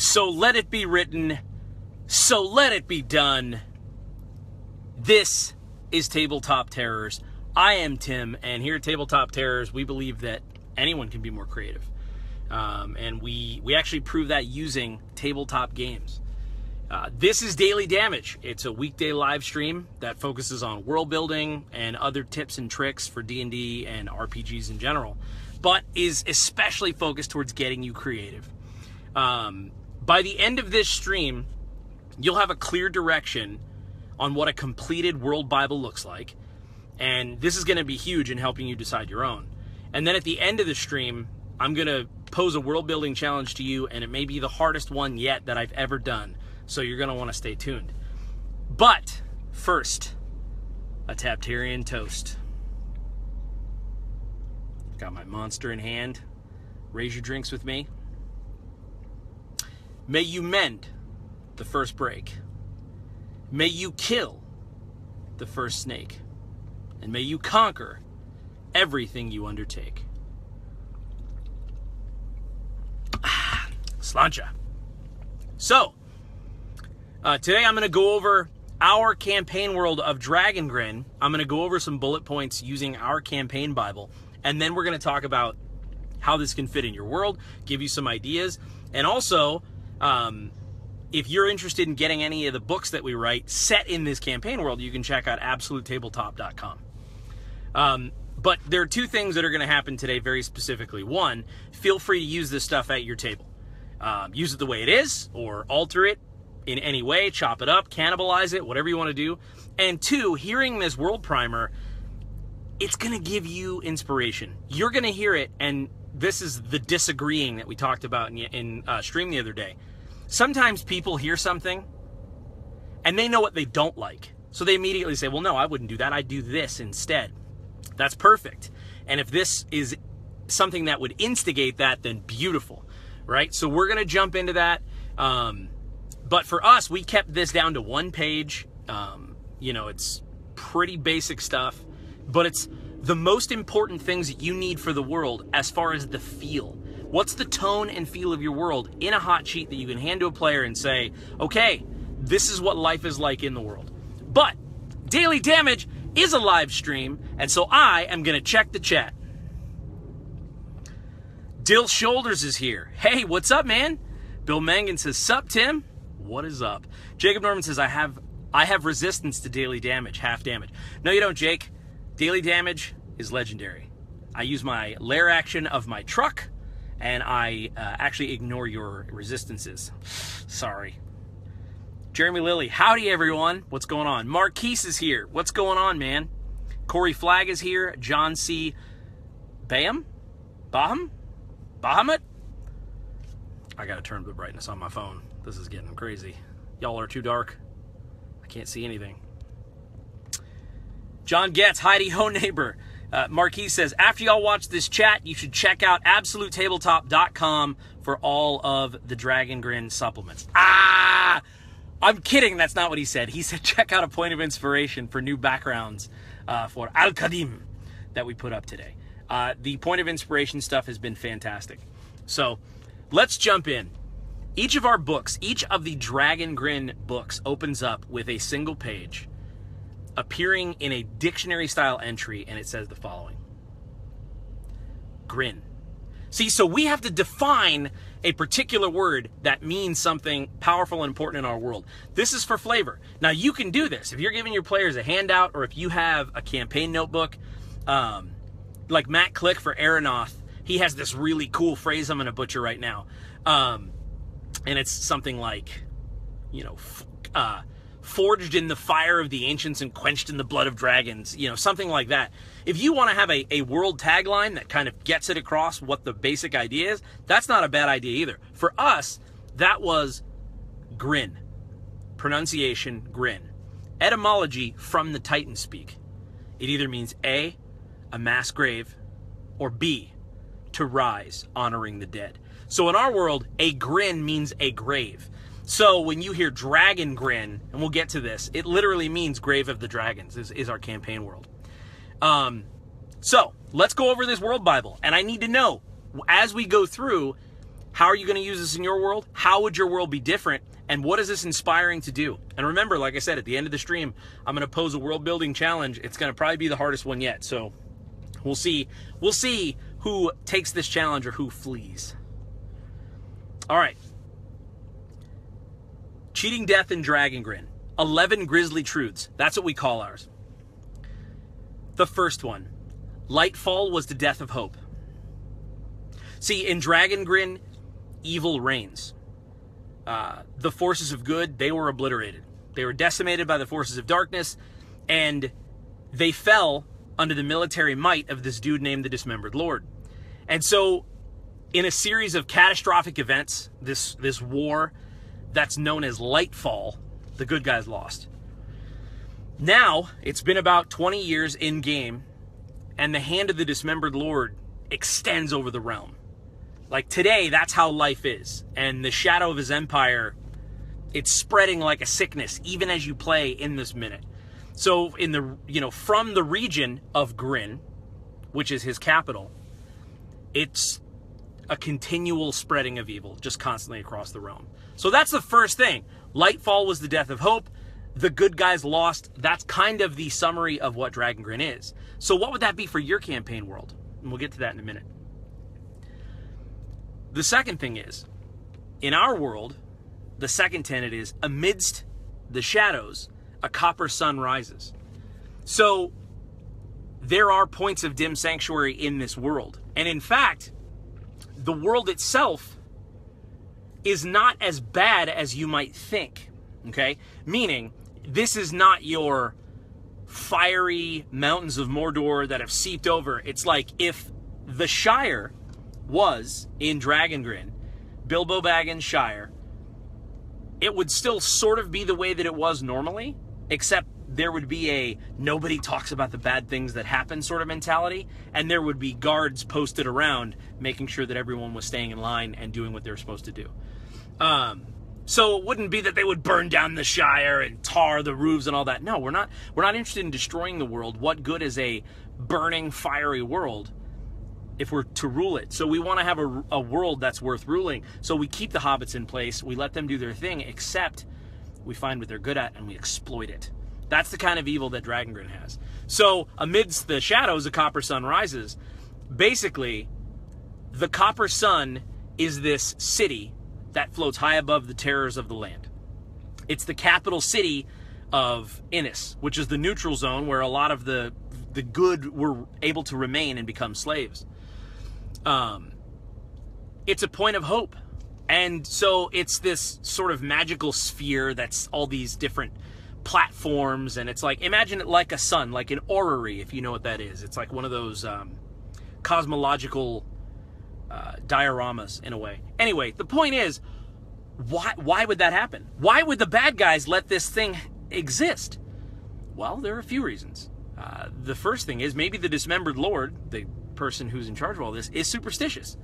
So let it be written, so let it be done. This is Tabletop Terrors. I am Tim, and here at Tabletop Terrors, we believe that anyone can be more creative. And we actually prove that using tabletop games. This is Daily Damage. It's a weekday live stream that focuses on world building and other tips and tricks for D&D and RPGs in general, but is especially focused towards getting you creative. By the end of this stream, you'll have a clear direction on what a completed world Bible looks like, and this is going to be huge in helping you decide your own. And then at the end of the stream, I'm going to pose a world building challenge to you, and it may be the hardest one yet that I've ever done. So you're going to want to stay tuned. But first, a Tabtarian toast. Got my monster in hand. Raise your drinks with me. May you mend the first break. May you kill the first snake. And may you conquer everything you undertake. Slancha. So, today I'm going to go over our campaign world of Dragongrin. I'm going to go over some bullet points using our campaign Bible. And then we're going to talk about how this can fit in your world, give you some ideas. And also, if you're interested in getting any of the books that we write set in this campaign world, you can check out absolutetabletop.com. But there are two things that are going to happen today very specifically. One, feel free to use this stuff at your table. Use it the way it is, or alter it in any way, chop it up, cannibalize it, whatever you want to do. And two, hearing this world primer, it's going to give you inspiration. You're going to hear it, and this is the disagreeing that we talked about in stream the other day. Sometimes people hear something, and they know what they don't like. So they immediately say, well, no, I wouldn't do that. I'd do this instead. That's perfect. And if this is something that would instigate that, then beautiful, right? So we're going to jump into that. But for us, we kept this down to one page. You know, it's pretty basic stuff, but it's the most important things that you need for the world as far as the feel. What's the tone and feel of your world in a hot sheet that you can hand to a player and say, okay, this is what life is like in the world. But Daily Damage is a live stream, and so I am going to check the chat. Dill Shoulders is here. Hey, what's up, man? Bill Mangan says, sup, Tim? What is up? Jacob Norman says, I have resistance to daily damage, half damage. No, you don't, Jake. Daily damage is legendary. I use my lair action of my truck, and I actually ignore your resistances. Sorry. Jeremy Lilly, howdy everyone. What's going on? Marquise is here. What's going on, man? Corey Flagg is here. John C. Bahamut? I gotta turn up the brightness on my phone. This is getting crazy. Y'all are too dark. I can't see anything. John Getz, Heidi Ho neighbor. Marquis says, after y'all watch this chat, you should check out absolutetabletop.com for all of the Dragongrin supplements. Ah! I'm kidding. That's not what he said. He said, check out a point of inspiration for new backgrounds for Al-Qadim that we put up today. The point of inspiration stuff has been fantastic. So let's jump in. Each of our books, each of the Dragongrin books opens up with a single page appearing in a dictionary style entry, and it says the following. Grin. See, so we have to define a particular word that means something powerful and important in our world. This is for flavor. Now, you can do this. If you're giving your players a handout, or if you have a campaign notebook, like Matt Click for Aeronoth, he has this really cool phrase I'm going to butcher right now. And it's something like, you know, forged in the fire of the ancients and quenched in the blood of dragons, you know, something like that. If you want to have a world tagline that kind of gets it across what the basic idea is, that's not a bad idea either. For us, that was grin. Pronunciation, grin. Etymology, from the Titan speak. It either means A, a mass grave, or B, to rise, honoring the dead. So in our world, a grin means a grave. So when you hear Dragongrin, and we'll get to this, it literally means Grave of the Dragons is our campaign world. So let's go over this world Bible. And I need to know, as we go through, How are you going to use this in your world? How would your world be different? And what is this inspiring to do? And remember, like I said, at the end of the stream, I'm going to pose a world building challenge. It's going to probably be the hardest one yet. So we'll see. We'll see who takes this challenge or who flees. All right. Cheating Death in Dragongrin. 11 grisly truths. That's what we call ours. The first one. Lightfall was the death of hope. See, in Dragongrin, evil reigns. The forces of good, they were obliterated. They were decimated by the forces of darkness, and they fell under the military might of this dude named the Dismembered Lord. And so, in a series of catastrophic events, this war that's known as Lightfall, the good guys lost. Now, it's been about 20 years in-game, and the hand of the Dismembered Lord extends over the realm. Like today, that's how life is. And the shadow of his empire, it's spreading like a sickness, even as you play in this minute. So in the, from the region of Grin, which is his capital, it's a continual spreading of evil, just constantly across the realm. So that's the first thing. Lightfall was the death of hope. The good guys lost. That's kind of the summary of what Dragongrin is. So what would that be for your campaign world? And we'll get to that in a minute. The second thing is, in our world, the second tenet is, amidst the shadows, a copper sun rises. So there are points of dim sanctuary in this world. And in fact, the world itself is not as bad as you might think, okay? Meaning, this is not your fiery mountains of Mordor that have seeped over. It's like if the Shire was in Dragongrin, Bilbo Baggins' Shire, it would still sort of be the way that it was normally, except there would be a nobody talks about the bad things that happen sort of mentality, and there would be guards posted around making sure that everyone was staying in line and doing what they were supposed to do. So it wouldn't be that they would burn down the Shire and tar the roofs and all that. No, we're not interested in destroying the world. What good is a burning, fiery world if we're to rule it? So we want to have a world that's worth ruling. So we keep the hobbits in place. We let them do their thing, except we find what they're good at and we exploit it. That's the kind of evil that Dragongrin has. So amidst the shadows, a copper sun rises. Basically, the copper sun is this city that floats high above the terrors of the land. It's the capital city of Imminence, which is the neutral zone where a lot of the good were able to remain and become slaves. It's a point of hope. And so it's this sort of magical sphere that's all these different platforms, and it's like, imagine it like a sun, like an orrery, if you know what that is. It's like one of those cosmological dioramas in a way. Anyway, the point is, why would that happen? Why would the bad guys let this thing exist? Well, there are a few reasons. The first thing is maybe the Dismembered Lord, the person who's in charge of all this, is superstitious.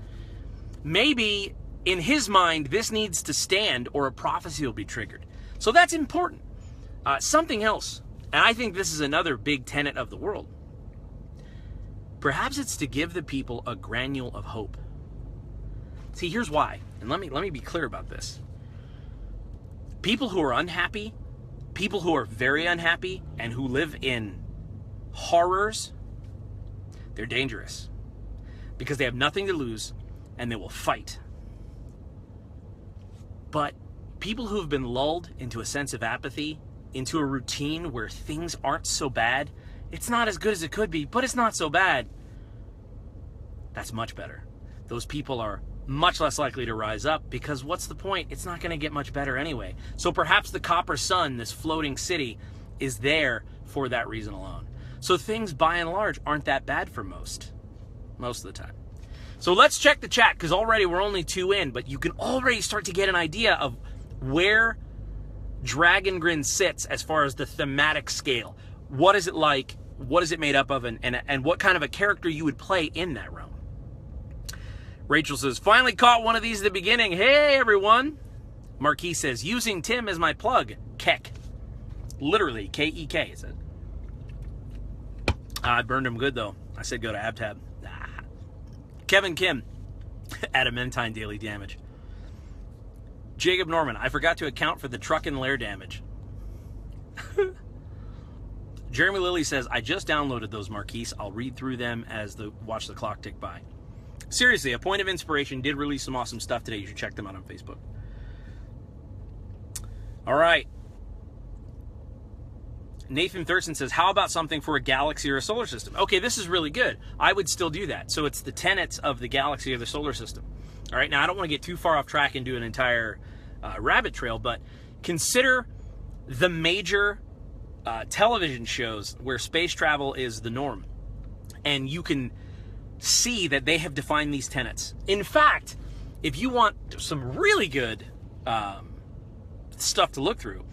Maybe in his mind this needs to stand or a prophecy will be triggered. So that's important. Something else, and I think this is another big tenet of the world. Perhaps it's to give the people a granule of hope. See, here's why, and let me be clear about this. People who are unhappy, people who are very unhappy, and who live in horrors, they're dangerous because they have nothing to lose and they will fight. But people who have been lulled into a sense of apathy, into a routine where things aren't so bad, it's not as good as it could be, but it's not so bad, that's much better. Those people are much less likely to rise up because what's the point? It's not going to get much better anyway. So perhaps the copper sun, this floating city, is there for that reason alone. So things by and large aren't that bad for most of the time. So let's check the chat, because already we're only 2 in, but you can already start to get an idea of where Dragongrin sits as far as the thematic scale. What is it like? What is it made up of? And what kind of a character you would play in that realm? Rachel says, finally caught one of these at the beginning. Hey, everyone. Marquis says, using Tim as my plug. Keck. Literally, K-E-K, it said. I burned him good, though. I said go to AbTab. Kevin Kim. Adamantine daily damage. Jacob Norman, I forgot to account for the truck and lair damage. Jeremy Lilly says, I just downloaded those, Marquise. I'll read through them as watch the clock tick by. Seriously, A Point of Inspiration did release some awesome stuff today. You should check them out on Facebook. All right. Nathan Thurston says, how about something for a galaxy or a solar system? Okay, this is really good. I would still do that. So it's the tenets of the galaxy or the solar system. All right, now I don't want to get too far off track and do an entire rabbit trail, but consider the major television shows where space travel is the norm. And you can see that they have defined these tenets. In fact, if you want some really good stuff to look through,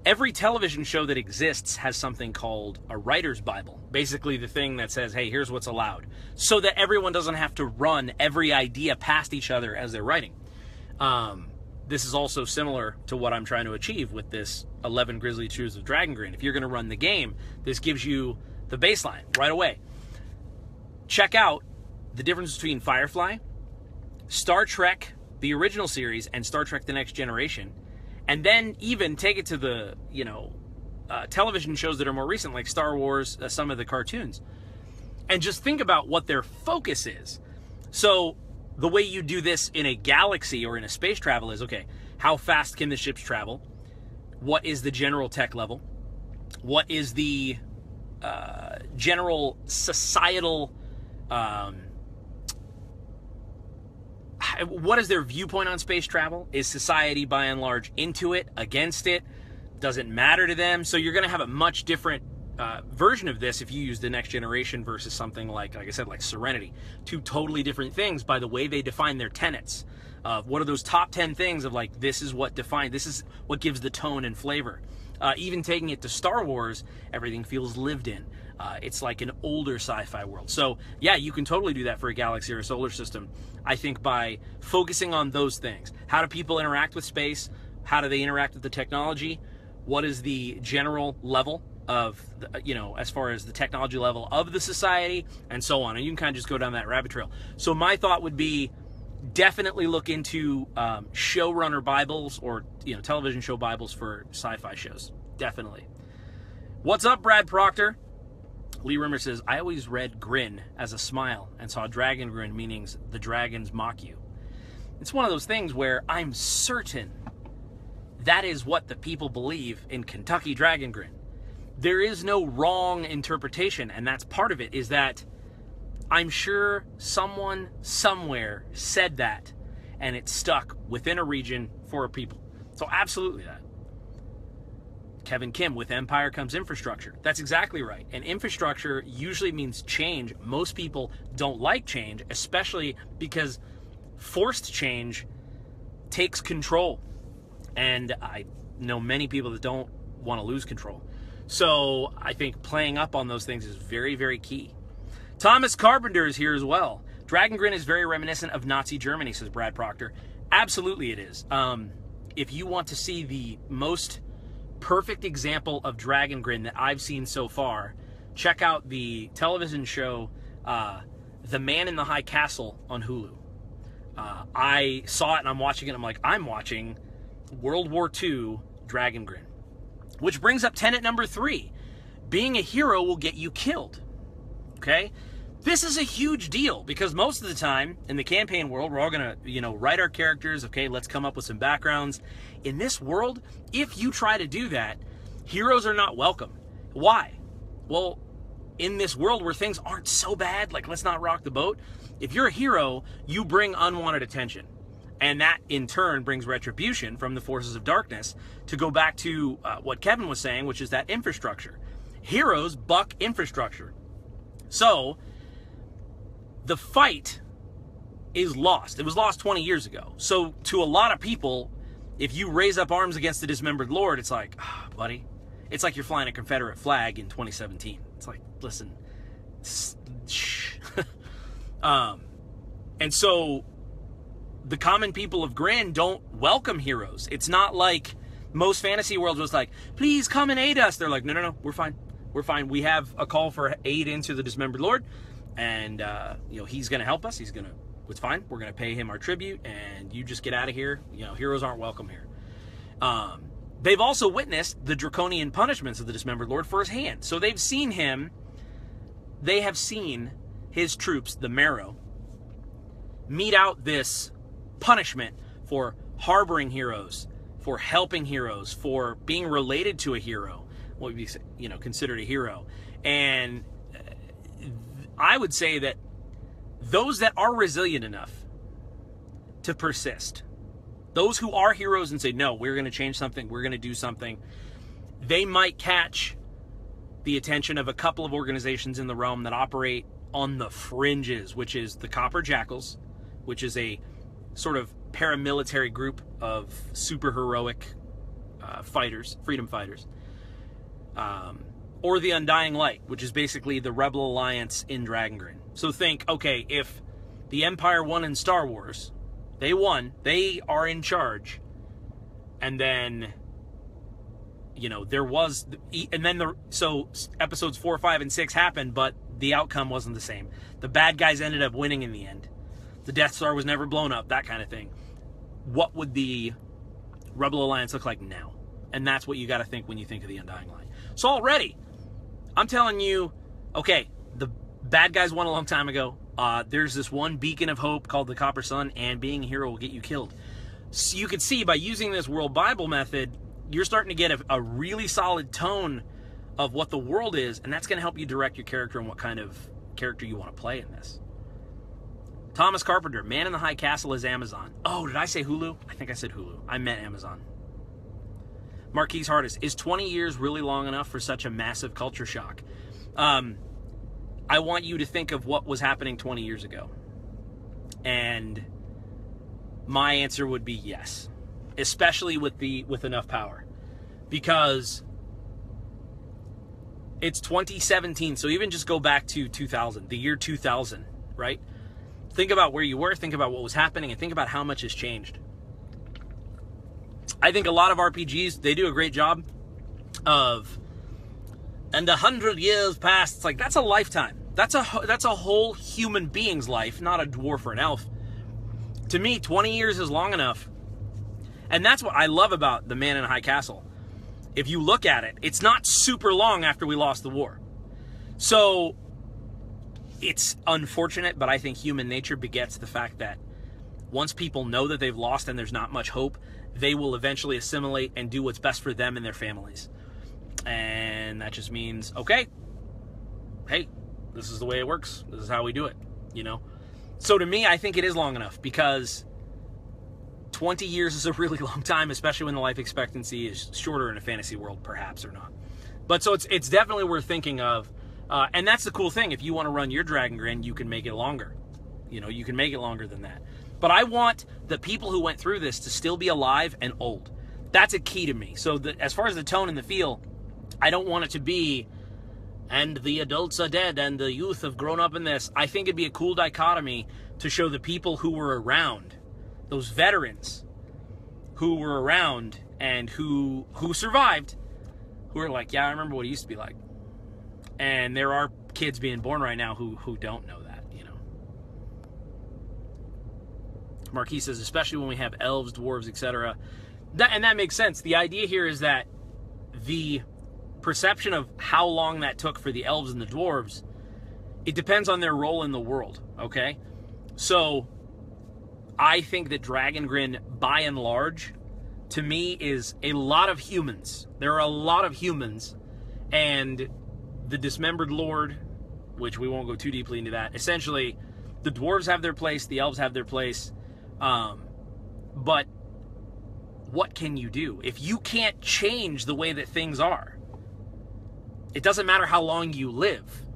every television show that exists has something called a writer's Bible. Basically the thing that says, hey, here's what's allowed. So that everyone doesn't have to run every idea past each other as they're writing. This is also similar to what I'm trying to achieve with this 11 Grizzly Truths of Dragongrin. If you're going to run the game, this gives you the baseline right away. Check out the difference between Firefly, Star Trek, the original series, and Star Trek The Next Generation. And then even take it to the, television shows that are more recent, like Star Wars, some of the cartoons. And just think about what their focus is. So the way you do this in a galaxy or in a space travel is, okay, how fast can the ships travel? What is the general tech level? What is the general societal... what is their viewpoint on space travel? Is society by and large into it, against it? Does it matter to them? So you're going to have a much different version of this if you use The Next Generation versus something like I said, like Serenity. Two totally different things by the way they define their tenets. What are those top 10 things of like, this is what gives the tone and flavor. Even taking it to Star Wars, everything feels lived in. It's like an older sci-fi world. So yeah, you can totally do that for a galaxy or a solar system. I think by focusing on those things. How do people interact with space? How do they interact with the technology? What is the general level of, as far as the technology level of the society, and so on. And you can kind of just go down that rabbit trail. So my thought would be definitely look into showrunner Bibles or, television show Bibles for sci-fi shows. Definitely. What's up, Brad Proctor? Lee Rimmer says, I always read grin as a smile and saw Dragongrin, meaning the dragons mock you. It's one of those things where I'm certain that is what the people believe in Kentucky Dragongrin. There is no wrong interpretation, and that's part of it, is that I'm sure someone somewhere said that, and it stuck within a region for a people. So absolutely that. Kevin Kim, with empire comes infrastructure. That's exactly right. And infrastructure usually means change. Most people don't like change, especially because forced change takes control. And I know many people that don't want to lose control. So I think playing up on those things is very, very key. Thomas Carpenter is here as well. Dragongrin is very reminiscent of Nazi Germany, says Brad Proctor. Absolutely it is. If you want to see the most perfect example of Dragongrin that I've seen so far, check out the television show The Man in the High Castle on Hulu. I saw it and I'm watching it. I'm like, I'm watching World War II Dragongrin. Which brings up tenet number 3. Being a hero will get you killed. Okay? This is a huge deal because most of the time in the campaign world, we're all going to, write our characters. Okay, let's come up with some backgrounds. In this world, if you try to do that, heroes are not welcome. Why? Well, in this world where things aren't so bad, like let's not rock the boat, if you're a hero, you bring unwanted attention. And that, in turn, brings retribution from the forces of darkness, to go back to what Kevin was saying, which is that infrastructure. Heroes buck infrastructure. So the fight is lost. It was lost 20 years ago. So to a lot of people, if you raise up arms against the dismembered lord, it's like, buddy, it's like you're flying a Confederate flag in 2017. It's like, listen, shh. And so the common people of Grin don't welcome heroes. It's not like most fantasy worlds was like, please come and aid us. They're like, no, we're fine. We're fine. We have a call for aid into the dismembered lord, and he's going to help us. He's going to It's fine. We're going to pay him our tribute, and you just get out of here. You know, heroes aren't welcome here. They've also witnessed the draconian punishments of the Dismembered Lord firsthand. So they've seen him. They have seen his troops, the Marrow, mete out this punishment for harboring heroes, for helping heroes, for being related to a hero, what would be, you know, considered a hero. And I would say that those that are resilient enough to persist, those who are heroes and say, no, we're going to change something, we're going to do something, they might catch the attention of a couple of organizations in the realm that operate on the fringes, which is the Copper Jackals, which is a sort of paramilitary group of super heroic fighters, freedom fighters, or the Undying Light, which is basically the Rebel Alliance in Dragongrin. So think, okay, if the Empire won in Star Wars, they won, they are in charge, and then, you know, there was, and then so episodes 4, 5, and 6 happened, but the outcome wasn't the same. The bad guys ended up winning in the end. The Death Star was never blown up, that kind of thing. What would the Rebel Alliance look like now? And that's what you got to think when you think of the Undying Light. So already, I'm telling you, okay, the bad guys won a long time ago. There's this one beacon of hope called the Copper Sun, and being a hero will get you killed. So you can see by using this World Bible method, you're starting to get a really solid tone of what the world is, and that's going to help you direct your character and what kind of character you want to play in this. Thomas Carpenter, Man in the High Castle is Amazon. Oh, did I say Hulu? I think I said Hulu. I meant Amazon. Marquise Hardis, is 20 years really long enough for such a massive culture shock? I want you to think of what was happening 20 years ago. And my answer would be yes. Especially with enough power. Because it's 2017, so even just go back to 2000, the year 2000, right? Think about where you were, think about what was happening, and think about how much has changed. I think a lot of RPGs, they do a great job of, and 100 years passed. It's like, that's a lifetime. That's a whole human being's life, not a dwarf or an elf. To me, 20 years is long enough. And that's what I love about the Man in a High Castle. If you look at it, it's not super long after we lost the war. So it's unfortunate, but I think human nature begets the fact that once people know that they've lost and there's not much hope, they will eventually assimilate and do what's best for them and their families. And that just means, okay, hey, this is the way it works. This is how we do it, you know? So to me, I think it is long enough, because 20 years is a really long time, especially when the life expectancy is shorter in a fantasy world, perhaps, or not. But so it's definitely worth thinking of. And that's the cool thing. If you want to run your Dragongrin, you can make it longer. You know, you can make it longer than that. But I want the people who went through this to still be alive and old. That's a key to me. So as far as the tone and the feel, I don't want it to be, and the adults are dead and the youth have grown up in this. I think it'd be a cool dichotomy to show the people who were around, those veterans who were around and who survived, who are like, yeah, I remember what it used to be like. And there are kids being born right now who don't know that, you know. Marquis says, especially when we have elves, dwarves, etc. And that makes sense. The idea here is that the perception of how long that took for the elves and the dwarves, it depends on their role in the world, okay? So I think that Dragongrin, by and large, to me, is a lot of humans. There are a lot of humans, and the Dismembered Lord, which we won't go too deeply into that, essentially, the dwarves have their place, the elves have their place, but what can you do? If you can't change the way that things are, it doesn't matter how long you live.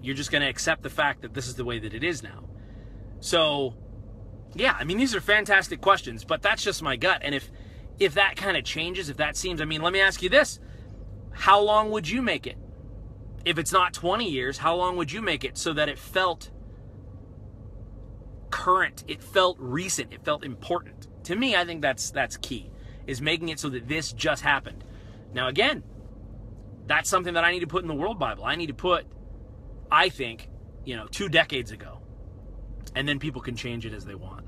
You're just going to accept the fact that this is the way that it is now. So, yeah, I mean, these are fantastic questions, but that's just my gut. And if that kind of changes, if that seems, I mean, let me ask you this. How long would you make it? If it's not 20 years, how long would you make it so that it felt current, it felt recent, it felt important? To me, I think that's key, is making it so that this just happened. Now, again, that's something that I need to put in the World Bible. I need to put, I think, 2 decades ago. And then people can change it as they want.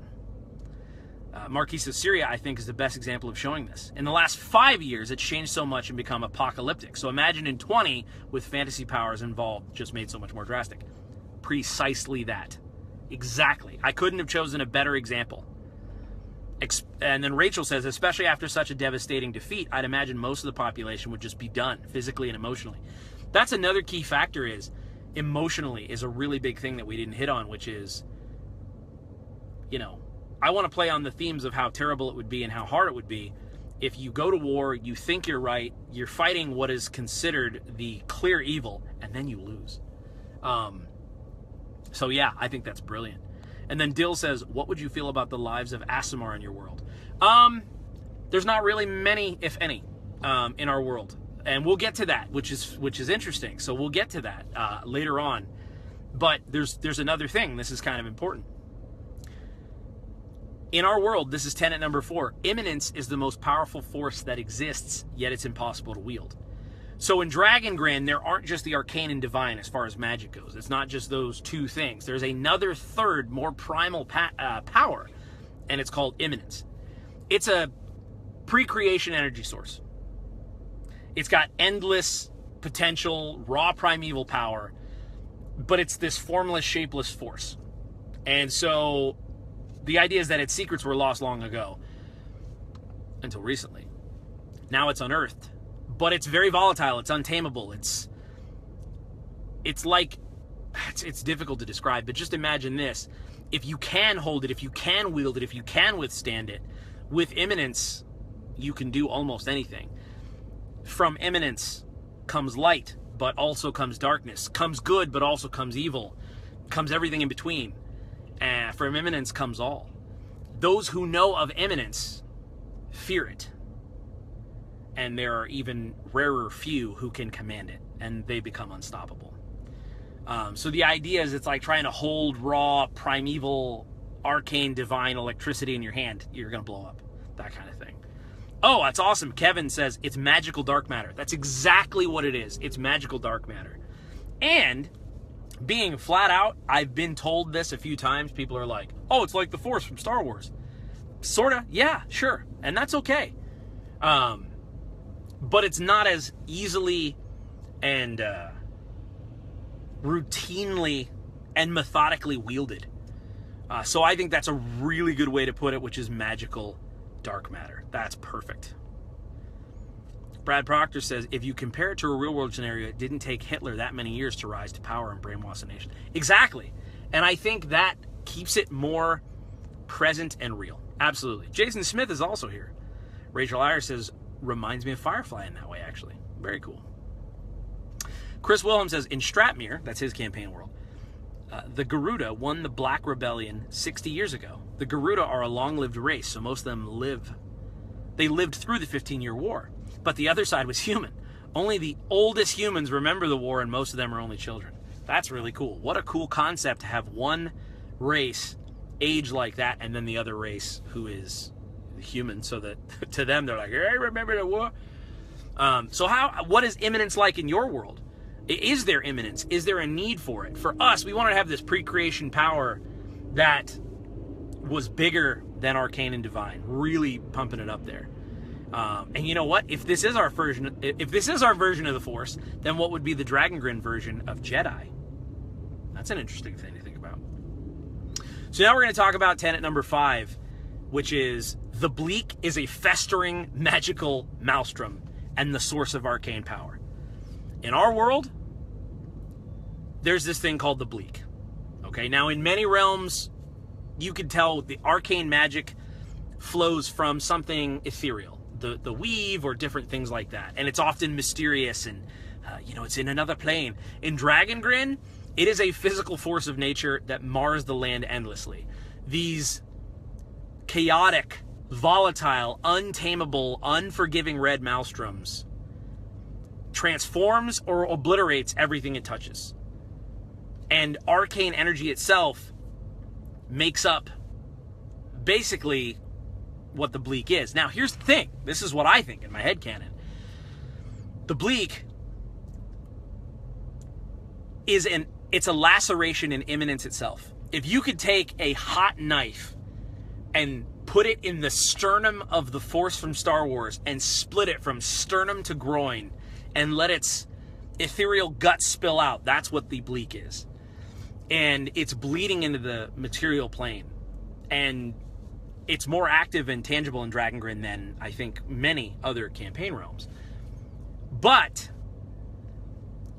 Marquis of Syria, I think, is the best example of showing this. In the last 5 years, it's changed so much and become apocalyptic. So imagine in 20, with fantasy powers involved, just made so much more drastic. Precisely that. Exactly. I couldn't have chosen a better example. And then Rachel says, especially after such a devastating defeat, I'd imagine most of the population would just be done, physically and emotionally. That's another key factor, is emotionally is a really big thing that we didn't hit on, which is, you know, I want to play on the themes of how terrible it would be and how hard it would be. If you go to war, you think you're right, you're fighting what is considered the clear evil, and then you lose. So yeah, I think that's brilliant. And then Dill says, what would you feel about the lives of Aasimar in your world? There's not really many, if any, in our world. And we'll get to that, which is interesting. So we'll get to that later on. But there's another thing. This is kind of important. In our world, this is tenet number 4. Imminence is the most powerful force that exists, yet it's impossible to wield. So in Dragongrin, there aren't just the arcane and divine as far as magic goes. It's not just those two things. There's another third, more primal power, and it's called Imminence. It's a pre-creation energy source. It's got endless potential, raw primeval power, but it's this formless, shapeless force. And so the idea is that its secrets were lost long ago, until recently. Now it's unearthed. But it's very volatile. It's untamable. It's difficult to describe, but just imagine this. If you can hold it, if you can wield it, if you can withstand it, with Imminence, you can do almost anything. From Imminence comes light, but also comes darkness. Comes good, but also comes evil. Comes everything in between. And from Imminence comes all. Those who know of Imminence fear it. And there are even rarer few who can command it, and they become unstoppable. So the idea is it's like trying to hold raw, primeval, arcane, divine electricity in your hand. You're going to blow up. That kind of thing. Oh, that's awesome. Kevin says it's magical dark matter. That's exactly what it is. It's magical dark matter. And being flat out, I've been told this a few times. People are like, oh, it's like the Force from Star Wars. Sorta. Yeah, sure. And that's okay. But it's not as easily and routinely and methodically wielded. So I think that's a really good way to put it, which is magical dark matter. That's perfect. Brad Proctor says, if you compare it to a real-world scenario, it didn't take Hitler that many years to rise to power and brainwash the nation. Exactly. And I think that keeps it more present and real. Absolutely. Jason Smith is also here. Rachel Iyer says, reminds me of Firefly in that way, actually. Very cool. Chris Wilhelm says, in Stratmere, that's his campaign world, the Garuda won the Black Rebellion 60 years ago. The Garuda are a long-lived race, so most of them lived through the 15-year war. But the other side was human. Only the oldest humans remember the war, and most of them are only children. That's really cool. What a cool concept to have one race age like that, and then the other race who is human, so that to them they're like, hey, remember the war? So what is Imminence like in your world? Is there Imminence? Is there a need for it? For us, we want to have this pre-creation power that was bigger than arcane and divine, really pumping it up there. And you know what? If this is our version of the Force, then what would be the Dragongrin version of Jedi? That's an interesting thing to think about. So now we're going to talk about tenet number 5, which is the bleak is a festering magical maelstrom and the source of arcane power. In our world, there's this thing called the bleak. Okay, now in many realms, you can tell the arcane magic flows from something ethereal, the weave or different things like that. And it's often mysterious and, it's in another plane. In Dragongrin, it is a physical force of nature that mars the land endlessly. These chaotic, volatile, untamable, unforgiving red maelstroms transforms or obliterates everything it touches. And arcane energy itself makes up basically what the bleak is. Now, here's the thing. This is what I think in my headcanon. The bleak is it's a laceration in Imminence itself. if you could take a hot knife and put it in the sternum of the Force from Star Wars and split it from sternum to groin and let its ethereal guts spill out, that's what the bleak is. And it's bleeding into the material plane. And it's more active and tangible in Dragongrin than, I think, many other campaign realms. But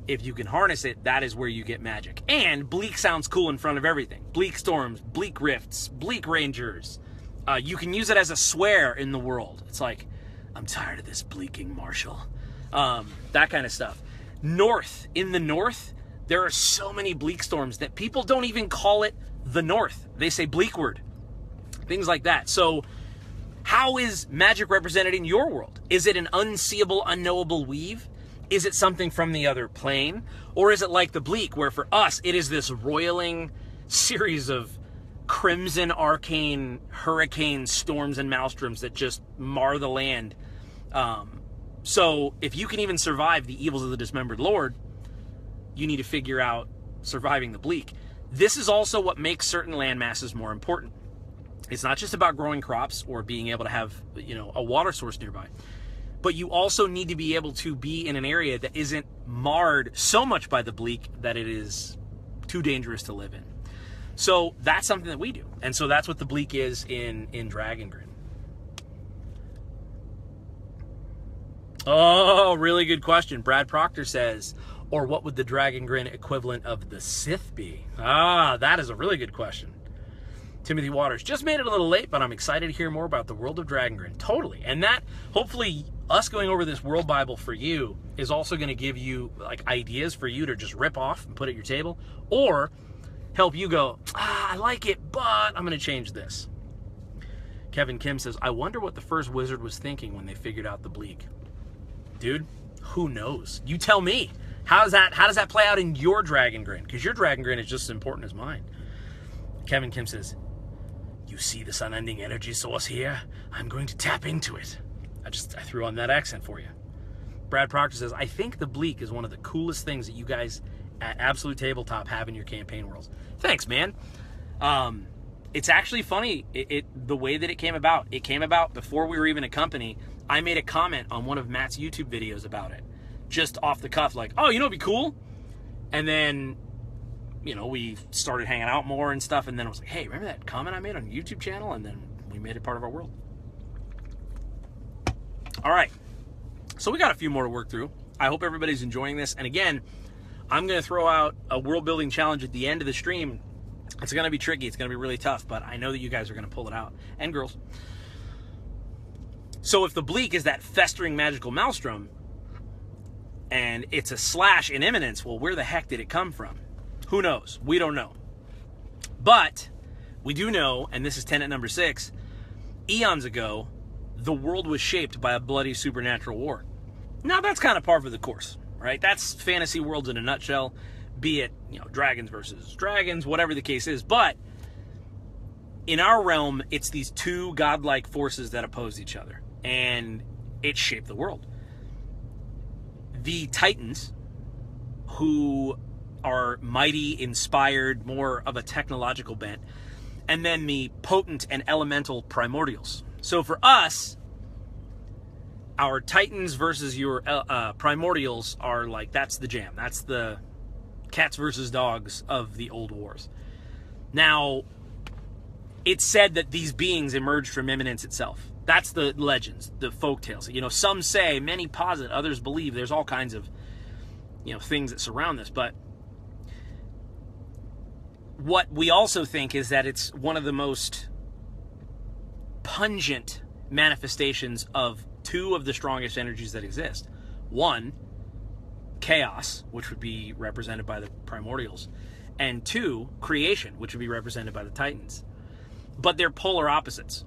if you can harness it, that is where you get magic. And bleak sounds cool in front of everything. Bleak storms, bleak rifts, bleak rangers. You can use it as a swear in the world. It's like, I'm tired of this bleaking, Marshall. That kind of stuff. North, in the north, there are so many bleak storms that people don't even call it the north. They say bleakward. Things like that. So how is magic represented in your world? Is it an unseeable, unknowable weave? Is it something from the other plane? Or is it like the bleak, where for us, it is this roiling series of crimson, arcane, hurricane storms and maelstroms that just mar the land. So if you can even survive the evils of the Dismembered Lord, you need to figure out surviving the bleak. This is also what makes certain land masses more important. It's not just about growing crops or being able to have, a water source nearby, but you also need to be able to be in an area that isn't marred so much by the bleak that it is too dangerous to live in. So that's something that we do. And so that's what the bleak is in Dragongrin. Oh, really good question. Brad Proctor says, or what would the Dragongrin equivalent of the Sith be? Ah, that is a really good question. Timothy Waters, just made it a little late, but I'm excited to hear more about the world of Dragongrin. Totally. And that, hopefully, us going over this world Bible for you is also going to give you ideas for you to just rip off and put at your table, or help you go, I like it, but I'm going to change this. Kevin Kim says, I wonder what the first wizard was thinking when they figured out the bleak. Dude, who knows? You tell me. How does that play out in your Dragongrin? Because your Dragongrin is just as important as mine. Kevin Kim says, you see this unending energy source here? I'm going to tap into it. I threw on that accent for you. Brad Proctor says, I think the bleak is one of the coolest things that you guys at Absolute Tabletop have in your campaign worlds. Thanks, man. It's actually funny, the way that it came about. It came about before we were even a company. I made a comment on one of Matt's YouTube videos about it. Just off the cuff, like, oh, it'd be cool. And then, we started hanging out more and stuff. And then I was like, hey, remember that comment I made on your YouTube channel? And then we made it part of our world. All right. So we got a few more to work through. I hope everybody's enjoying this. And again, I'm going to throw out a world building challenge at the end of the stream. It's going to be tricky. It's going to be really tough, but I know that you guys are going to pull it out. And girls. So if the bleak is that festering magical maelstrom, and it's a slash in Imminence, well, where the heck did it come from? Who knows? We don't know. But we do know, and this is tenet number 6, eons ago, the world was shaped by a bloody supernatural war. Now, that's kind of par for the course, right? That's fantasy worlds in a nutshell, be it, dragons versus dragons, whatever the case is. But in our realm, it's these two godlike forces that oppose each other, and it shaped the world. The Titans, who are mighty, inspired, more of a technological bent, and then the potent and elemental primordials. So for us, our Titans versus your primordials are like, that's the jam. That's the cats versus dogs of the old wars. Now, it's said that these beings emerged from Imminence itself. That's the legends, the folk tales. Some say, many posit, others believe. There's all kinds of, things that surround this. But what we also think is that it's one of the most pungent manifestations of two of the strongest energies that exist. One, chaos, which would be represented by the primordials. And two, creation, which would be represented by the Titans. But they're polar opposites.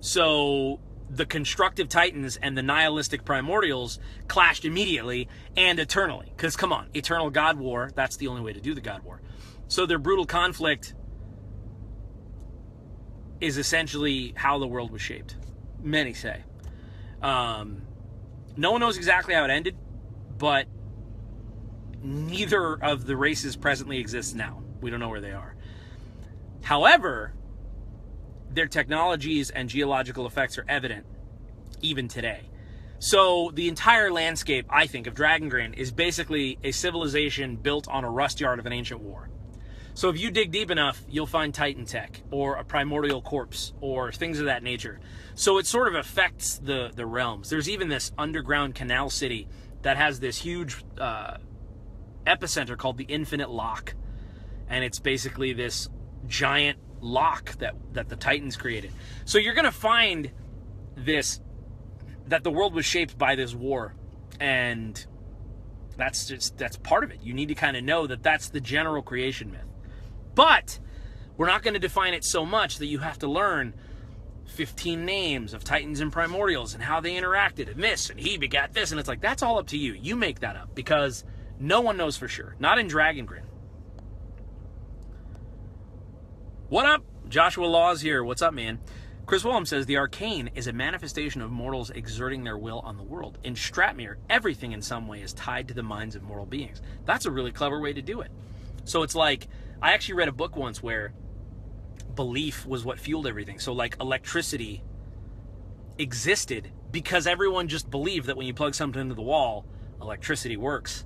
So the constructive Titans and the nihilistic primordials clashed immediately and eternally. Because, come on, eternal God war, that's the only way to do the God war. So their brutal conflict is essentially how the world was shaped, many say. No one knows exactly how it ended, but neither of the races presently exists now. We don't know where they are. However, their technologies and geological effects are evident even today. So the entire landscape, I think, of Dragongrin is basically a civilization built on a rust yard of an ancient war. So if you dig deep enough, you'll find Titan tech or a primordial corpse or things of that nature. So it sort of affects the realms. There's even this underground canal city that has this huge epicenter called the Infinite Lock. And it's basically this giant lock that the Titans created. So you're going to find this, that the world was shaped by this war, and that's part of it. You need to kind of know that that's the general creation myth. But we're not going to define it so much that you have to learn 15 names of Titans and Primordials and how they interacted and this, and he begat this, and it's like, that's all up to you. You make that up, because no one knows for sure. Not in Dragongrin. What up? Joshua Laws here. What's up, man? Chris Willem says, the arcane is a manifestation of mortals exerting their will on the world. In Stratmere, everything in some way is tied to the minds of mortal beings. That's a really clever way to do it. So it's like, I actually read a book once where belief was what fueled everything. So like electricity existed because everyone just believed that when you plug something into the wall, electricity works.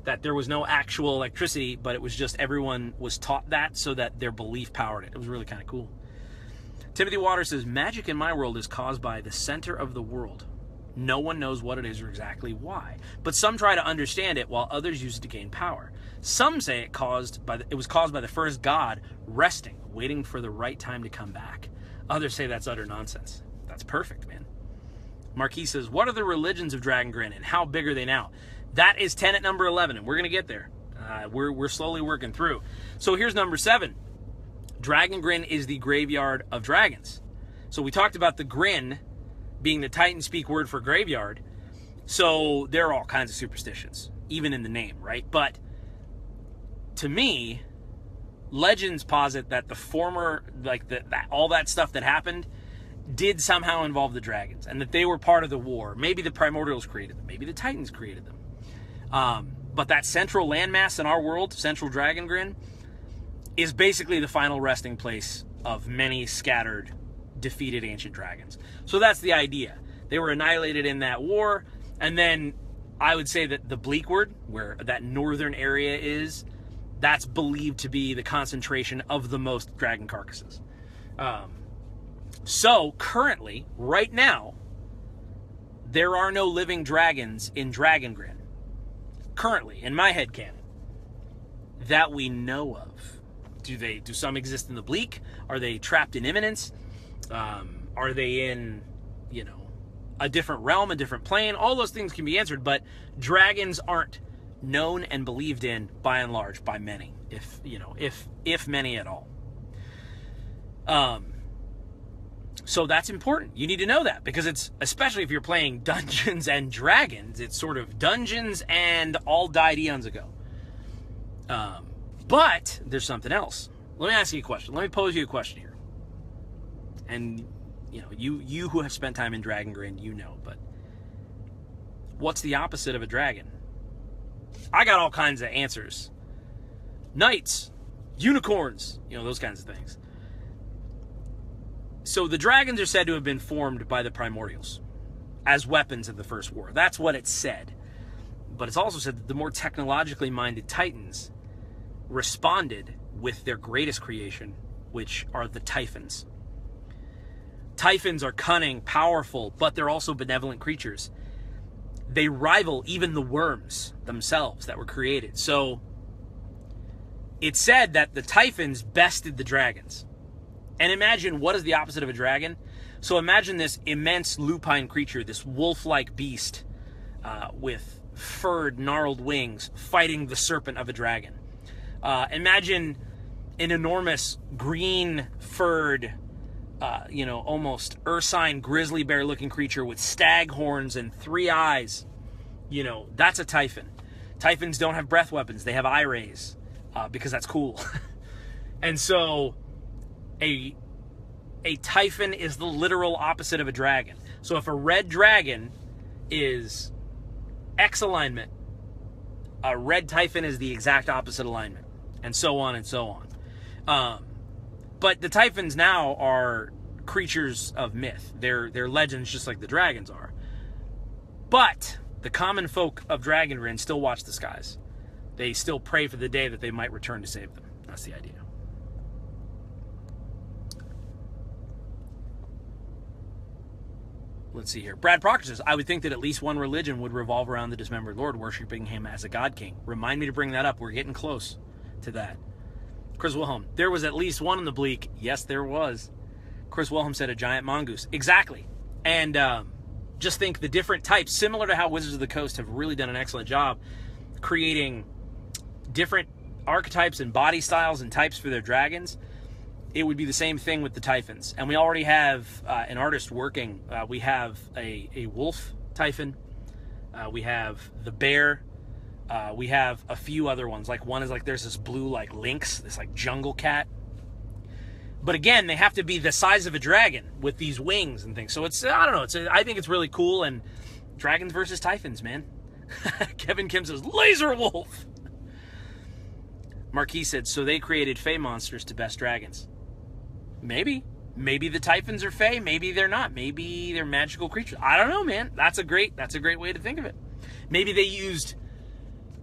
That there was no actual electricity, but it was just everyone was taught that so that their belief powered it. It was really kind of cool. Timothy Waters says, magic in my world is caused by the center of the world. No one knows what it is or exactly why, but some try to understand it while others use it to gain power. Some say it was caused by the first god resting, waiting for the right time to come back. Others say that's utter nonsense. That's perfect, man. Marquis says, what are the religions of Dragongrin and how big are they now? That is tenet number 11, and we're going to get there. We're slowly working through. So here's number 7. Dragongrin is the graveyard of dragons. So we talked about the Grin being the Titan speak word for graveyard. So there are all kinds of superstitions, even in the name, right? But to me, legends posit that the former, like all that stuff that happened did somehow involve the dragons, and that they were part of the war. Maybe the Primordials created them. Maybe the Titans created them. But that central landmass in our world, Central Dragongrin, is basically the final resting place of many scattered, defeated ancient dragons. So that's the idea. They were annihilated in that war, and then I would say that the Bleakward, where that northern area is, that's believed to be the concentration of the most dragon carcasses. So currently, right now, there are no living dragons in Dragongrin. Currently, in my headcanon, that we know of. Do some exist in the Bleak? Are they trapped in Imminence? Are they in, a different realm, a different plane? All those things can be answered, but dragons aren't known and believed in by and large by many, if many at all. So that's important. You need to know that, because it's, especially if you're playing Dungeons and Dragons, it's sort of Dungeons and all died eons ago. But there's something else. Let me ask you a question. Let me pose you a question here. And, you who have spent time in Dragongrin, but what's the opposite of a dragon? I got all kinds of answers. Knights, unicorns, those kinds of things. So the dragons are said to have been formed by the Primordials as weapons of the First War. That's what it's said. But it's also said that the more technologically minded Titans responded with their greatest creation, which are the Typhoons. Typhoons are cunning, powerful, but they're also benevolent creatures. They rival even the worms themselves that were created. So it's said that the Typhoons bested the dragons. And imagine, what is the opposite of a dragon? So imagine this immense lupine creature, this wolf-like beast with furred, gnarled wings fighting the serpent of a dragon. Imagine an enormous green-furred, almost ursine grizzly bear-looking creature with stag horns and 3 eyes. That's a Typhon. Typhons don't have breath weapons. They have eye rays because that's cool. And so a Typhon is the literal opposite of a dragon. So if a red dragon is X alignment, a red Typhon is the exact opposite alignment, and so on and so on. But the Typhons now are creatures of myth. They're legends just like the dragons are. But the common folk of Dragongrin still watch the skies. They still pray for the day that they might return to save them. That's the idea. Let's see here. Brad Proctor says, I would think that at least one religion would revolve around the Dismembered Lord, worshiping him as a God King. Remind me to bring that up. We're getting close to that. Chris Wilhelm, there was at least one in the Bleak. Yes, there was. Chris Wilhelm said a giant mongoose. Exactly. And just think the different types, similar to how Wizards of the Coast have really done an excellent job creating different archetypes and body styles and types for their dragons. It would be the same thing with the Typhons. And we already have an artist working. We have a wolf Typhon. We have the bear. We have a few other ones. Like one is like there's this blue like lynx, this like jungle cat. But again, they have to be the size of a dragon with these wings and things. So it's, I don't know, I think it's really cool. And dragons versus Typhons, man. Kevin Kim says, Laser Wolf. Marquis said, so they created Fey monsters to best dragons. Maybe. Maybe the Typhons are Fey. Maybe they're not. Maybe they're magical creatures. I don't know, man. That's a great way to think of it. Maybe they used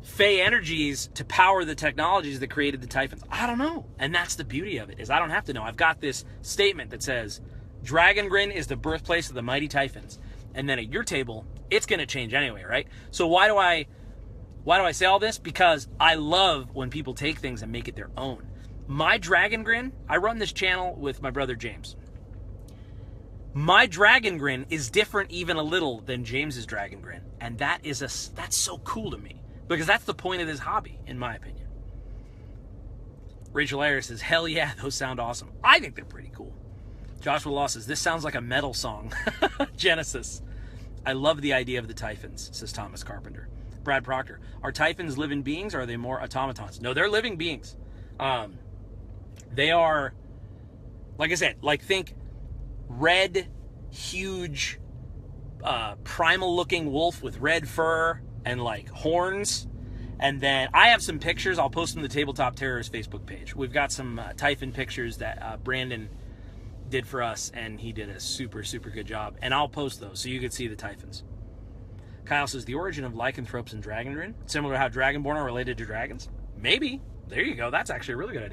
Fey energies to power the technologies that created the Typhons. I don't know. And that's the beauty of it, is I don't have to know. I've got this statement that says, Dragongrin is the birthplace of the mighty Typhons. And then at your table, it's going to change anyway, right? So why do I say all this? Because I love when people take things and make it their own. My Dragongrin, I run this channel with my brother James. My Dragongrin is different even a little than James's Dragongrin. And that's so cool to me. Because that's the point of this hobby, in my opinion. Rachel Ayers says, hell yeah, those sound awesome. I think they're pretty cool. Joshua Law says, this sounds like a metal song. Genesis. I love the idea of the Typhons, says Thomas Carpenter. Brad Proctor, are Typhons living beings or are they more automatons? No, they're living beings. They are, like I said, like think red, huge, primal-looking wolf with red fur and like horns. And then I have some pictures. I'll post them to the Tabletop Terrors Facebook page. We've got some Typhon pictures that Brandon did for us, and he did a super, super good job. And I'll post those so you can see the Typhons. Kyle says, the origin of lycanthropes in Dragongrin, similar to how Dragonborn are related to dragons? Maybe. There you go. That's actually a really good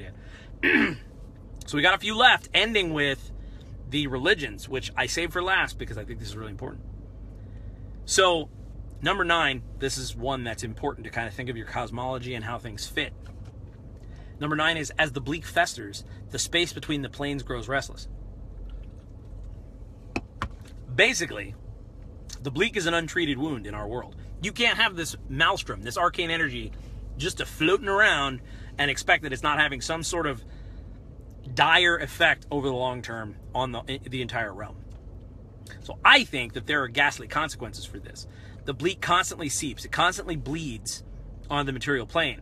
idea. So we got a few left, ending with the religions, which I saved for last because I think this is really important. So, number 9, this is one that's important to kind of think of your cosmology and how things fit. Number 9 is, as the bleak festers, the space between the planes grows restless. Basically, the bleak is an untreated wound in our world. You can't have this maelstrom, this arcane energy, just floating around and expect that it's not having some sort of dire effect over the long term on the entire realm. So I think that there are ghastly consequences for this. The bleak constantly seeps. It constantly bleeds on the material plane.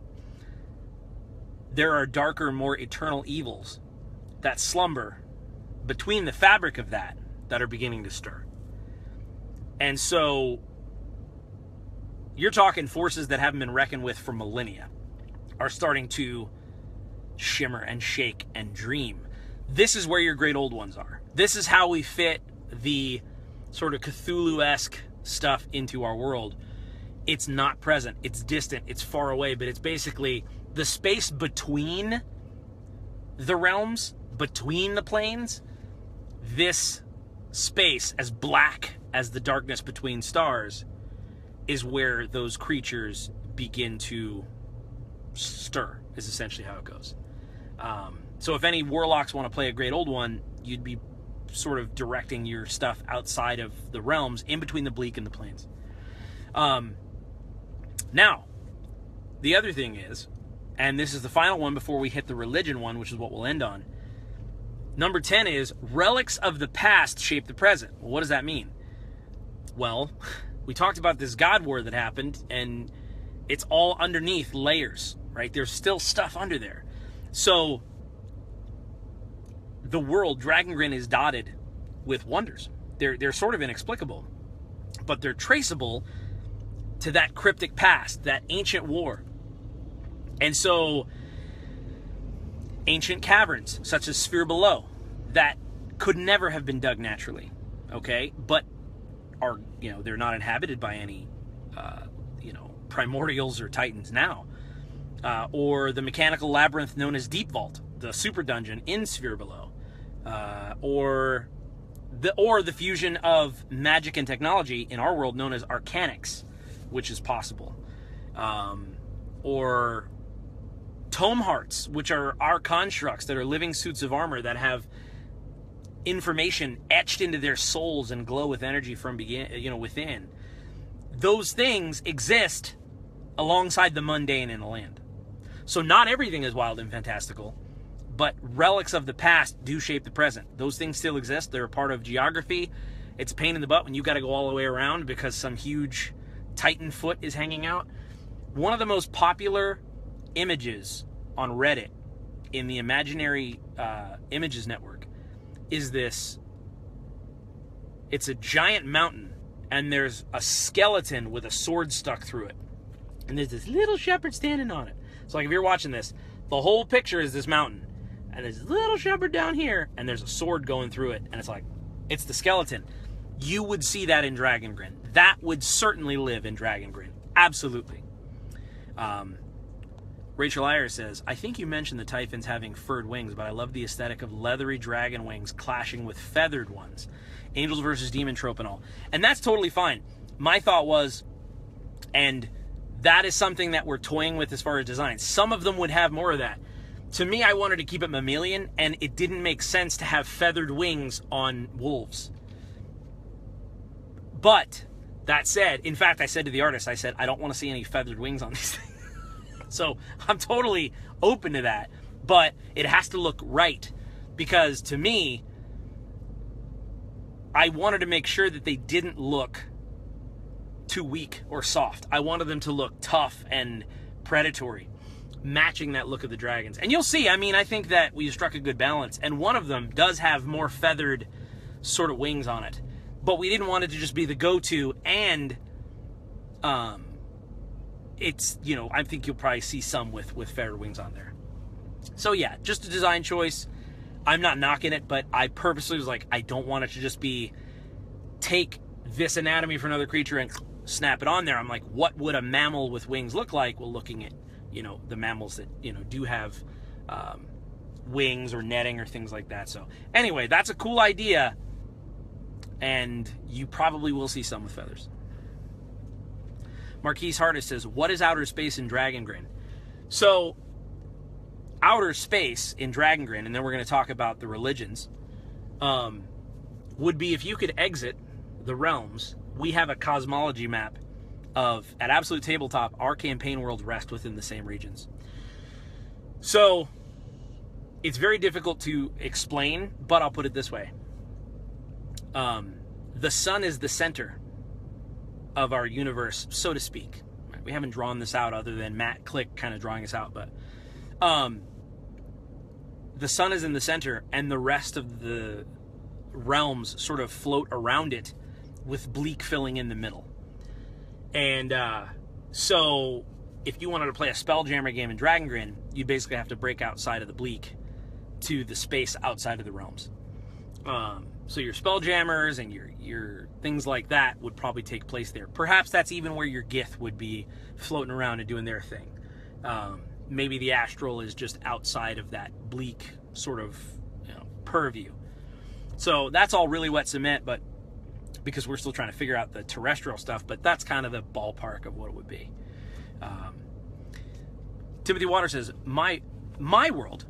There are darker, more eternal evils that slumber between the fabric of that are beginning to stir. And so you're talking forces that haven't been reckoned with for millennia are starting to shimmer and shake and dream. This is where your great old ones are. This is how we fit the sort of Cthulhu-esque stuff into our world. It's not present, it's distant, it's far away, but it's basically the space between the realms, between the planes. This space, as black as the darkness between stars, is where those creatures begin to stir, is essentially how it goes. So if any warlocks want to play a great old one, you'd be sort of directing your stuff outside of the realms, in between the bleak and the planes. Now, the other thing is, and this is the final one before we hit the religion one, which is what we'll end on. Number 10 is, relics of the past shape the present. Well, what does that mean? Well, we talked about this God War that happened, and it's all underneath layers, right? There's still stuff under there. So the world, Dragongrin, is dotted with wonders. They're sort of inexplicable, but they're traceable to that cryptic past, that ancient war. And so ancient caverns, such as Sphere Below, that could never have been dug naturally, okay? But are, you know, they're not inhabited by any, you know, primordials or titans now. Or the mechanical labyrinth known as Deep Vault, the super dungeon in Sphere Below. Or the fusion of magic and technology in our world known as Arcanics, which is possible. Or tome hearts, which are our constructs that are living suits of armor that have information etched into their souls and glow with energy from within. Those things exist alongside the mundane in the land. So not everything is wild and fantastical, but relics of the past do shape the present. Those things still exist. They're a part of geography. It's a pain in the butt when you got to go all the way around because some huge titan foot is hanging out. One of the most popular images on Reddit in the Imaginary Images Network is this. It's a giant mountain, and there's a skeleton with a sword stuck through it. And there's this little shepherd standing on it. So like if you're watching this, the whole picture is this mountain. And there's this little shepherd down here, and there's a sword going through it. And it's like, it's the skeleton. You would see that in Dragongrin. That would certainly live in Dragongrin. Absolutely. Rachel Iyer says, I think you mentioned the Typhons having furred wings, but I love the aesthetic of leathery dragon wings clashing with feathered ones. Angels versus demon trope and all. And that's totally fine. My thought was, and that is something that we're toying with as far as design. Some of them would have more of that. To me, I wanted to keep it mammalian, and it didn't make sense to have feathered wings on wolves. But that said, in fact, I said to the artist, I said, I don't want to see any feathered wings on these things. So I'm totally open to that, but it has to look right, because to me, I wanted to make sure that they didn't look too weak or soft. I wanted them to look tough and predatory, matching that look of the dragons. And you'll see, I mean, I think that we struck a good balance, and one of them does have more feathered sort of wings on it, but we didn't want it to just be the go-to, and it's, you know, I think you'll probably see some with feathered wings on there. So yeah, just a design choice. I'm not knocking it, but I purposely was like, I don't want it to just be take this anatomy for another creature and snap it on there. I'm like, what would a mammal with wings look like? Well, looking at, you know, the mammals that, you know, do have wings or netting or things like that. So anyway, that's a cool idea, and you probably will see some with feathers. Marquise Hardis says, what is outer space in Dragongrin? So outer space in Dragongrin, and then we're going to talk about the religions, would be if you could exit the realms. We have a cosmology map of, at Absolute Tabletop, our campaign worlds rest within the same regions. So it's very difficult to explain, but I'll put it this way. The sun is the center of our universe, so to speak. We haven't drawn this out other than Matt Click kind of drawing us out, but the sun is in the center, and the rest of the realms sort of float around it, with bleak filling in the middle. And so if you wanted to play a Spelljammer game in Dragongrin, you basically have to break outside of the bleak to the space outside of the realms. So your Spelljammers and your things like that would probably take place there. Perhaps that's even where your Gith would be floating around and doing their thing. Maybe the astral is just outside of that bleak sort of, you know, purview. So that's all really wet cement, but because we're still trying to figure out the terrestrial stuff, but that's kind of the ballpark of what it would be. Timothy Water says, my world,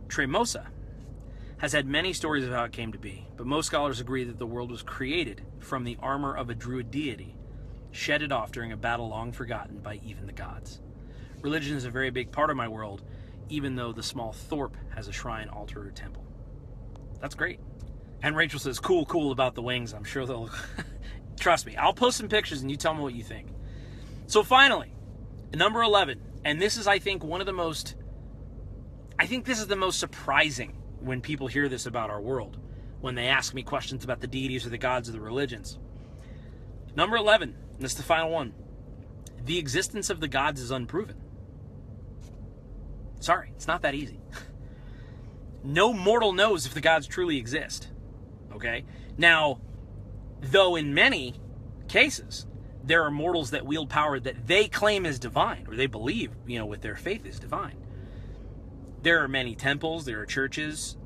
Tremosa, has had many stories of how it came to be, but most scholars agree that the world was created from the armor of a druid deity, shedded off during a battle long forgotten by even the gods. Religion is a very big part of my world, even though the small thorp has a shrine, altar, or temple. That's great. And Rachel says, cool about the wings. I'm sure they'll... Trust me, I'll post some pictures and you tell me what you think. So finally, number 11, and this is, I think, one of the most... I think this is the most surprising when people hear this about our world, when they ask me questions about the deities or the gods of the religions. Number 11, and this is the final one. The existence of the gods is unproven. Sorry, it's not that easy. No mortal knows if the gods truly exist. Okay? Now, though in many cases, there are mortals that wield power that they claim is divine, or they believe, with their faith is divine. There are many temples, there are churches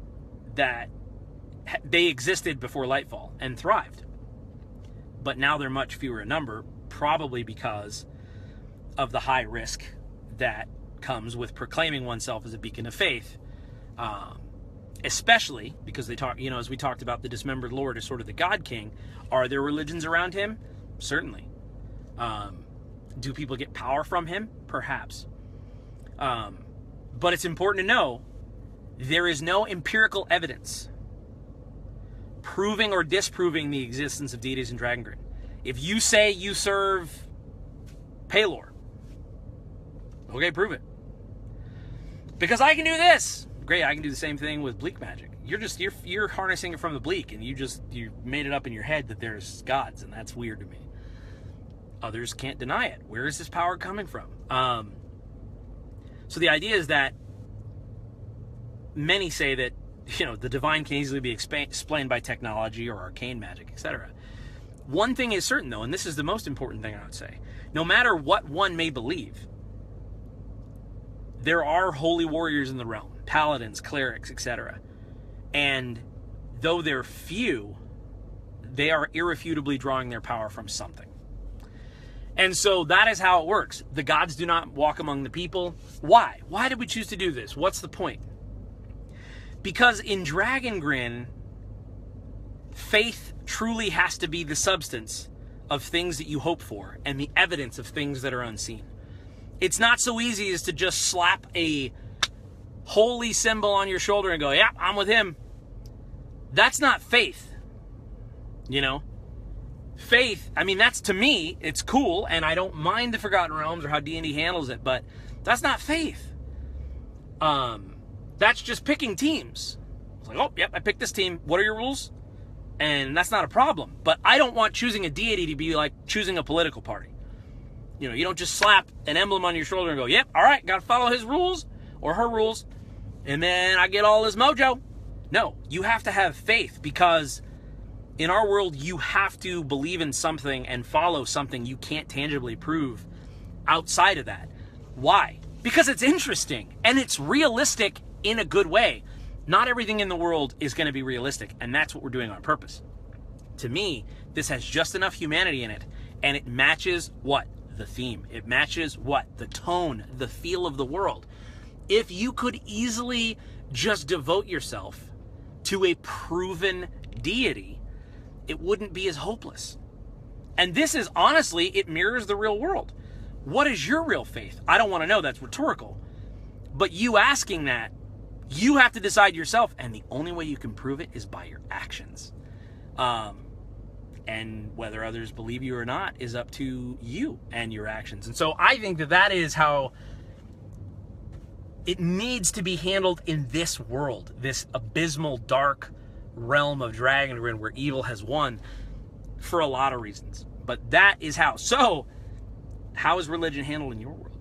that they existed before Lightfall and thrived. But now they're much fewer in number, probably because of the high risk that comes with proclaiming oneself as a beacon of faith. Especially because they talk, as we talked about, the Dismembered Lord is sort of the God King. Are there religions around him? Certainly. Do people get power from him? Perhaps. But it's important to know there is no empirical evidence proving or disproving the existence of deities in Dragongrin. If you say you serve Palor, okay, prove it. Because I can do this. Great, I can do the same thing with bleak magic. You're harnessing it from the bleak, and you made it up in your head that there's gods, and that's weird to me. Others can't deny it. Where is this power coming from? So the idea is that many say that, the divine can easily be explained by technology or arcane magic, etc. One thing is certain, though, and this is the most important thing I would say. No matter what one may believe, there are holy warriors in the realm, paladins, clerics, etc. And though they're few, they are irrefutably drawing their power from something. And so that is how it works. The gods do not walk among the people. Why? Why did we choose to do this? What's the point? Because in Dragongrin, faith truly has to be the substance of things that you hope for and the evidence of things that are unseen. It's not so easy as to just slap a holy symbol on your shoulder and go, yeah, I'm with him. That's not faith. Faith, that's, to me, it's cool, and I don't mind the Forgotten Realms or how D&D handles it, but that's not faith. That's just picking teams. It's like, oh, yep, I picked this team. What are your rules? And that's not a problem. But I don't want choosing a deity to be like choosing a political party. You don't just slap an emblem on your shoulder and go, yep, all right, got to follow his rules or her rules, and then I get all this mojo. No, you have to have faith, because in our world, you have to believe in something and follow something you can't tangibly prove outside of that. Why? Because it's interesting and it's realistic in a good way. Not everything in the world is going to be realistic, and that's what we're doing on purpose. To me, this has just enough humanity in it, and it matches what? The theme. It matches what? The tone, the feel of the world. If you could easily just devote yourself to a proven deity, it wouldn't be as hopeless. And this is, honestly, it mirrors the real world. What is your real faith? I don't want to know. That's rhetorical. But you asking that, you have to decide yourself, and the only way you can prove it is by your actions. And whether others believe you or not is up to you and your actions. And so I think that that is how it needs to be handled in this world, this abysmal, dark realm of Dragongrin where evil has won, for a lot of reasons. But that is how. So, how is religion handled in your world?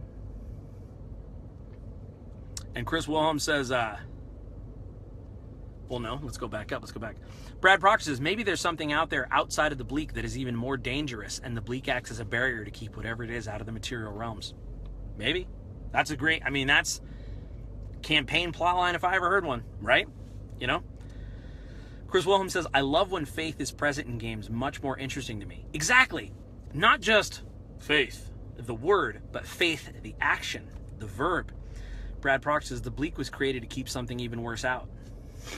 And Chris Wilhelm says, well, no, let's go back up. Let's go back. Brad Proctor says, maybe there's something out there outside of the bleak that is even more dangerous, and the bleak acts as a barrier to keep whatever it is out of the material realms. Maybe. That's a great, that's campaign plotline if I ever heard one, right? Chris Wilhelm says, I love when faith is present in games, much more interesting to me. Exactly. Not just faith, the word, but faith, the action, the verb. Brad Proctor says, the bleak was created to keep something even worse out.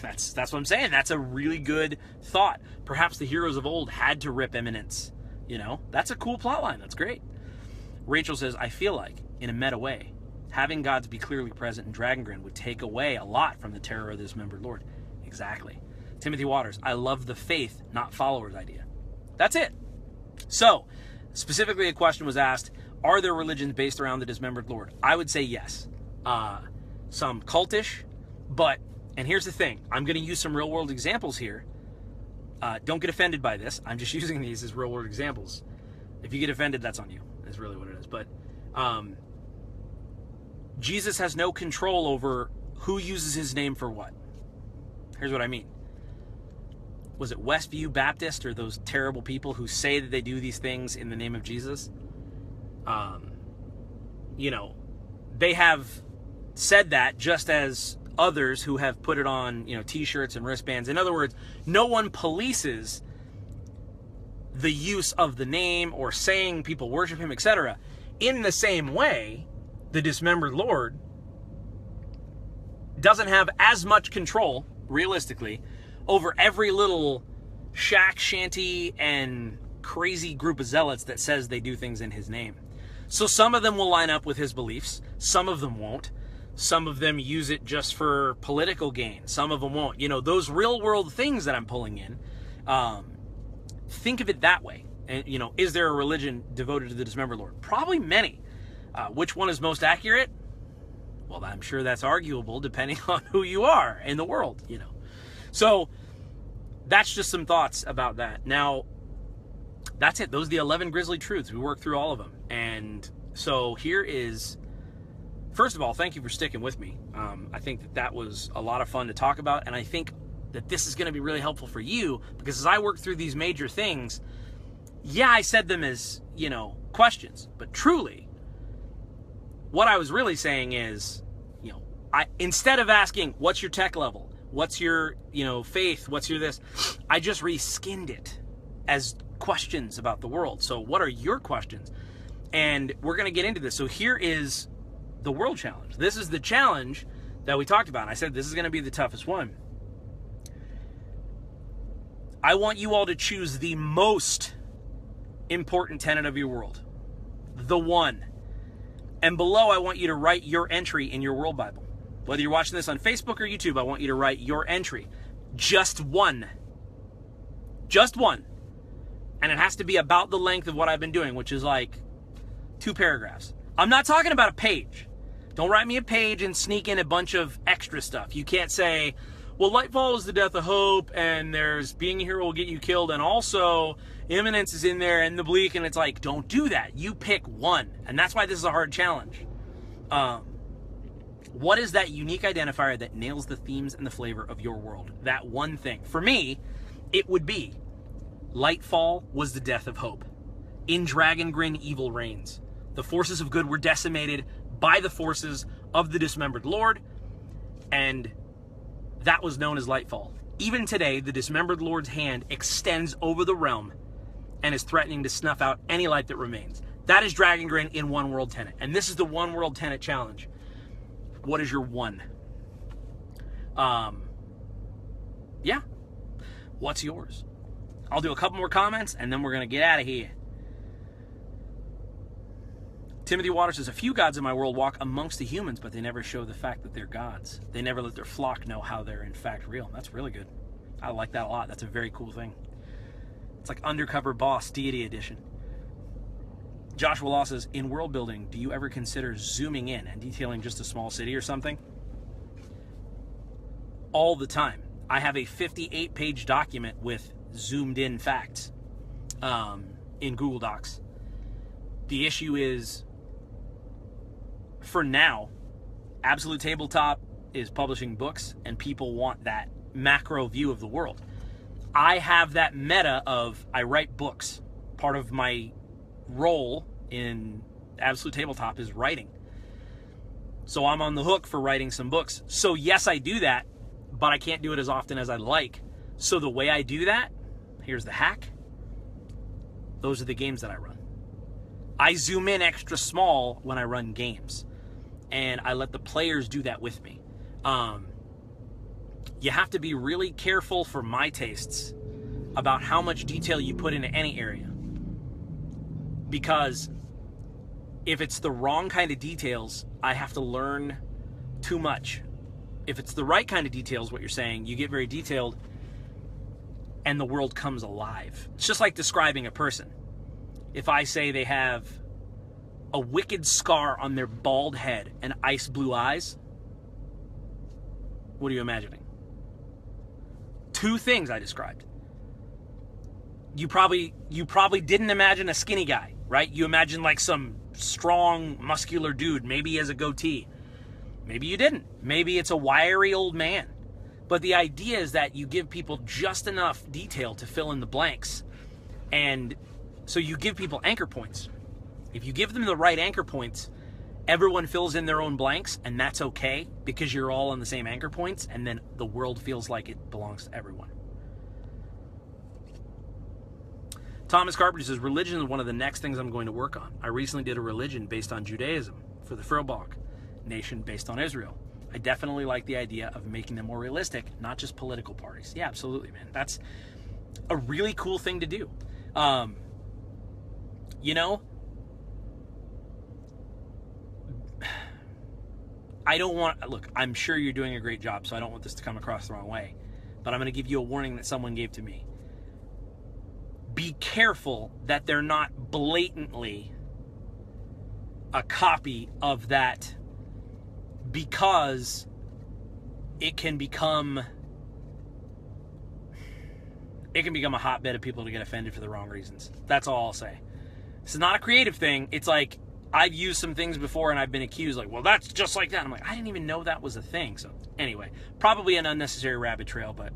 That's what I'm saying. That's a really good thought. Perhaps the heroes of old had to rip Imminence. That's a cool plotline. That's great. Rachel says, I feel like, in a meta way, having gods be clearly present in Dragongrin would take away a lot from the terror of the Dismembered Lord. Exactly. Timothy Waters, I love the faith, not followers idea. That's it. So, specifically a question was asked, are there religions based around the Dismembered Lord? I would say yes. Some cultish, but, and here's the thing, I'm going to use some real world examples here. Don't get offended by this. I'm just using these as real world examples. If you get offended, that's on you. That's really what it is. But Jesus has no control over who uses his name for what. Here's what I mean. Was it Westview Baptist or those terrible people who say that they do these things in the name of Jesus? You know, they have said that just as others who have put it on, you know, t-shirts and wristbands. In other words, no one polices the use of the name or saying people worship him, etc. In the same way, the Dismembered Lord doesn't have as much control, realistically, over every little shack, shanty, and crazy group of zealots that says they do things in his name. So some of them will line up with his beliefs. Some of them won't. Some of them use it just for political gain. Some of them won't. You know, those real world things that I'm pulling in, think of it that way. And, you know, is there a religion devoted to the Dismembered Lord? Probably many. Which one is most accurate? Well, I'm sure that's arguable depending on who you are in the world, you know. So that's just some thoughts about that. Now, that's it. Those are the 11 grisly truths. We worked through all of them. And so here is, first of all, thank you for sticking with me. I think that that was a lot of fun to talk about. And I think that this is going to be really helpful for you, because as I work through these major things, yeah, I said them as, you know, questions, but truly what I was really saying is, you know, instead of asking, what's your tech level? What's your, you know, faith? What's your this? I just reskinned it as questions about the world. So what are your questions? And we're going to get into this. So here is the world challenge. This is the challenge that we talked about. And I said this is going to be the toughest one. I want you all to choose the most important tenet of your world. The one. And below, I want you to write your entry in your World Bible. Whether you're watching this on Facebook or YouTube, I want you to write your entry. Just one. Just one. And it has to be about the length of what I've been doing, which is like 2 paragraphs. I'm not talking about a page. Don't write me a page and sneak in a bunch of extra stuff. You can't say, well, Lightfall is the death of hope, and there's being a hero will get you killed, and also Imminence is in there, and the bleak, and it's like, don't do that. You pick one. And that's why this is a hard challenge. What is that unique identifier that nails the themes and the flavor of your world? That one thing. For me, it would be Lightfall was the death of hope. In Dragongrin, evil reigns. The forces of good were decimated by the forces of the Dismembered Lord, and that was known as Lightfall. Even today, the Dismembered Lord's hand extends over the realm and is threatening to snuff out any light that remains. That is Dragongrin in one world tenet. And this is the one world tenet challenge. What is your one? Yeah. What's yours? I'll do a couple more comments and then we're going to get out of here. Timothy Waters says, a few gods in my world walk amongst the humans, but they never show the fact that they're gods. They never let their flock know how they're in fact real. That's really good. I like that a lot. That's a very cool thing. It's like Undercover Boss Deity Edition. Joshua Law says, in world building, do you ever consider zooming in and detailing just a small city or something? All the time. I have a 58-page document with zoomed in facts in Google Docs. The issue is, for now, Absolute Tabletop is publishing books and people want that macro view of the world. I have that meta of I write books. Part of my role in Absolute Tabletop is writing. So I'm on the hook for writing some books. So yes, I do that, but I can't do it as often as I'd like. So the way I do that, here's the hack. Those are the games that I run. I zoom in extra small when I run games. And I let the players do that with me. You have to be really careful, for my tastes, about how much detail you put into any area. Because if it's the wrong kind of details, I have to learn too much. If it's the right kind of details, what you're saying, you get very detailed and the world comes alive. It's just like describing a person. If I say they have a wicked scar on their bald head and ice blue eyes, what are you imagining? 2 things I described. You probably didn't imagine a skinny guy, right? You imagine like some strong, muscular dude. Maybe he has a goatee. Maybe you didn't. Maybe it's a wiry old man. But the idea is that you give people just enough detail to fill in the blanks. And so you give people anchor points. If you give them the right anchor points, everyone fills in their own blanks, and that's okay because you're all on the same anchor points, and then the world feels like it belongs to everyone. Thomas Carpenter says, religion is one of the next things I'm going to work on. I recently did a religion based on Judaism for the Frilbach nation based on Israel. I definitely like the idea of making them more realistic, not just political parties. Yeah, absolutely, man. That's a really cool thing to do. You know, I don't want, look, I'm sure you're doing a great job, so I don't want this to come across the wrong way. But I'm going to give you a warning that someone gave to me. Be careful that they're not blatantly a copy of that, because it can become a hotbed of people to get offended for the wrong reasons. That's all I'll say. This is not a creative thing. It's like, I've used some things before and I've been accused, like, well, that's just like that. I'm like, I didn't even know that was a thing. So anyway, probably an unnecessary rabbit trail, but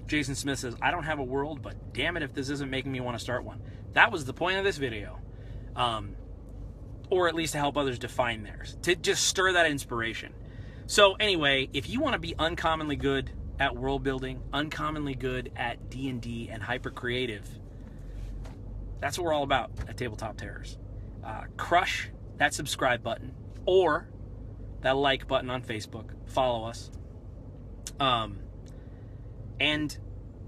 Jason Smith says, I don't have a world, but damn it if this isn't making me want to start one. That was the point of this video. Or at least to help others define theirs, to just stir that inspiration. So anyway, if you want to be uncommonly good at world building, uncommonly good at D&D and hyper creative, that's what we're all about at Tabletop Terrors. Crush that subscribe button or that like button on Facebook. Follow us. And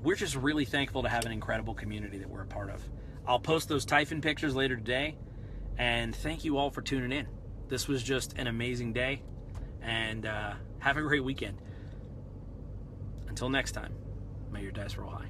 we're just really thankful to have an incredible community that we're a part of. I'll post those Typhoon pictures later today. And thank you all for tuning in. This was just an amazing day. And have a great weekend. Until next time, may your dice roll high.